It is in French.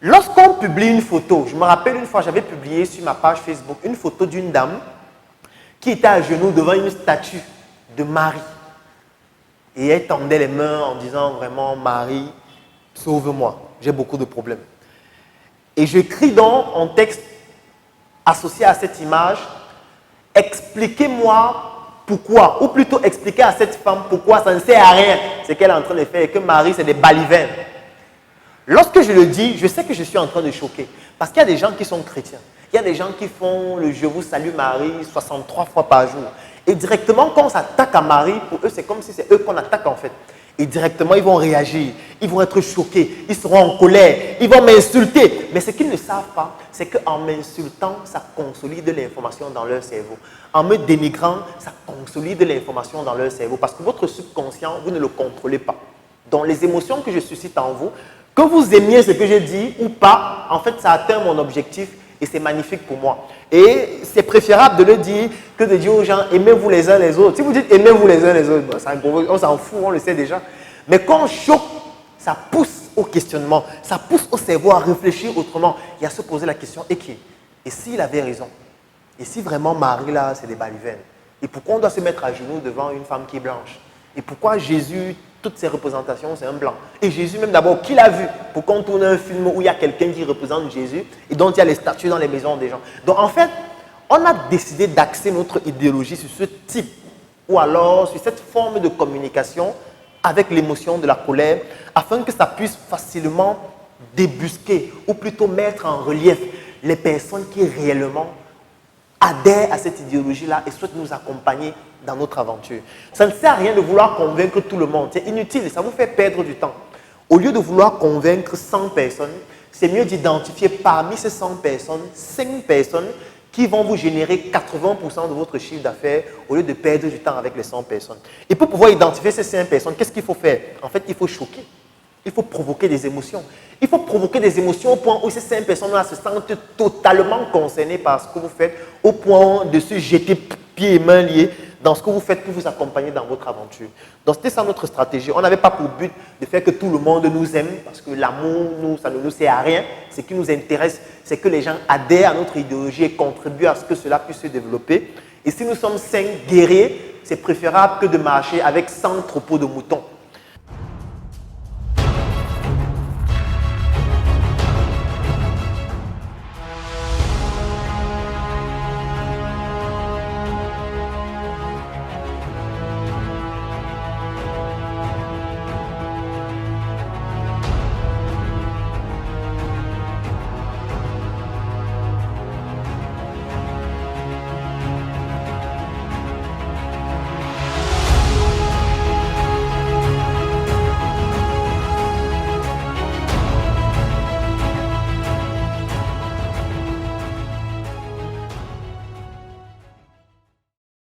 Lorsqu'on publie une photo, je me rappelle une fois, j'avais publié sur ma page Facebook une photo d'une dame qui était à genoux devant une statue de Marie. Et elle tendait les mains en disant vraiment, Marie, sauve-moi, j'ai beaucoup de problèmes. Et j'écris donc en texte associé à cette image, expliquez-moi pourquoi, ou plutôt expliquez à cette femme pourquoi ça ne sert à rien ce qu'elle est en train de faire et que Marie c'est des balivernes. Lorsque je le dis, je sais que je suis en train de choquer parce qu'il y a des gens qui sont chrétiens. Il y a des gens qui font le Je vous salue Marie 63 fois par jour. Et directement, quand on s'attaque à Marie, pour eux, c'est comme si c'est eux qu'on attaque en fait. Et directement, ils vont réagir, ils vont être choqués, ils seront en colère, ils vont m'insulter. Mais ce qu'ils ne savent pas, c'est qu'en m'insultant, ça consolide l'information dans leur cerveau. En me dénigrant, ça consolide l'information dans leur cerveau. Parce que votre subconscient, vous ne le contrôlez pas. Donc, les émotions que je suscite en vous, que vous aimiez ce que je dis ou pas, en fait, ça atteint mon objectif et c'est magnifique pour moi. Et c'est préférable de le dire que de dire aux gens, aimez-vous les uns les autres. Si vous dites aimez-vous les uns les autres, on s'en fout, on le sait déjà. Mais quand on choque, ça pousse au questionnement, ça pousse au cerveau à réfléchir autrement et à se poser la question, et s'il avait raison? Et si vraiment Marie là, c'est des balivernes? Et pourquoi on doit se mettre à genoux devant une femme qui est blanche? Et pourquoi Jésus, toutes ses représentations, c'est un blanc? Et Jésus même d'abord, qui l'a vu? Pourquoi on tourne un film où il y a quelqu'un qui représente Jésus et dont il y a les statues dans les maisons des gens? Donc en fait, on a décidé d'axer notre idéologie sur ce type ou alors sur cette forme de communication avec l'émotion de la colère afin que ça puisse facilement débusquer ou plutôt mettre en relief les personnes qui réellement adhèrent à cette idéologie-là et souhaitent nous accompagner dans notre aventure. Ça ne sert à rien de vouloir convaincre tout le monde. C'est inutile, ça vous fait perdre du temps. Au lieu de vouloir convaincre 100 personnes, c'est mieux d'identifier parmi ces 100 personnes, 5 personnes qui vont vous générer 80% de votre chiffre d'affaires au lieu de perdre du temps avec les 100 personnes. Et pour pouvoir identifier ces 5 personnes, qu'est-ce qu'il faut faire? En fait, il faut choquer. Il faut provoquer des émotions. Il faut provoquer des émotions au point où ces 5 personnes-là se sentent totalement concernées par ce que vous faites, au point de se jeter pieds et mains liés dans ce que vous faites pour vous accompagner dans votre aventure. Donc, c'était ça notre stratégie. On n'avait pas pour but de faire que tout le monde nous aime, parce que l'amour, ça ne nous sert à rien. Ce qui nous intéresse, c'est que les gens adhèrent à notre idéologie et contribuent à ce que cela puisse se développer. Et si nous sommes 5 guerriers, c'est préférable que de marcher avec 100 troupeaux de moutons.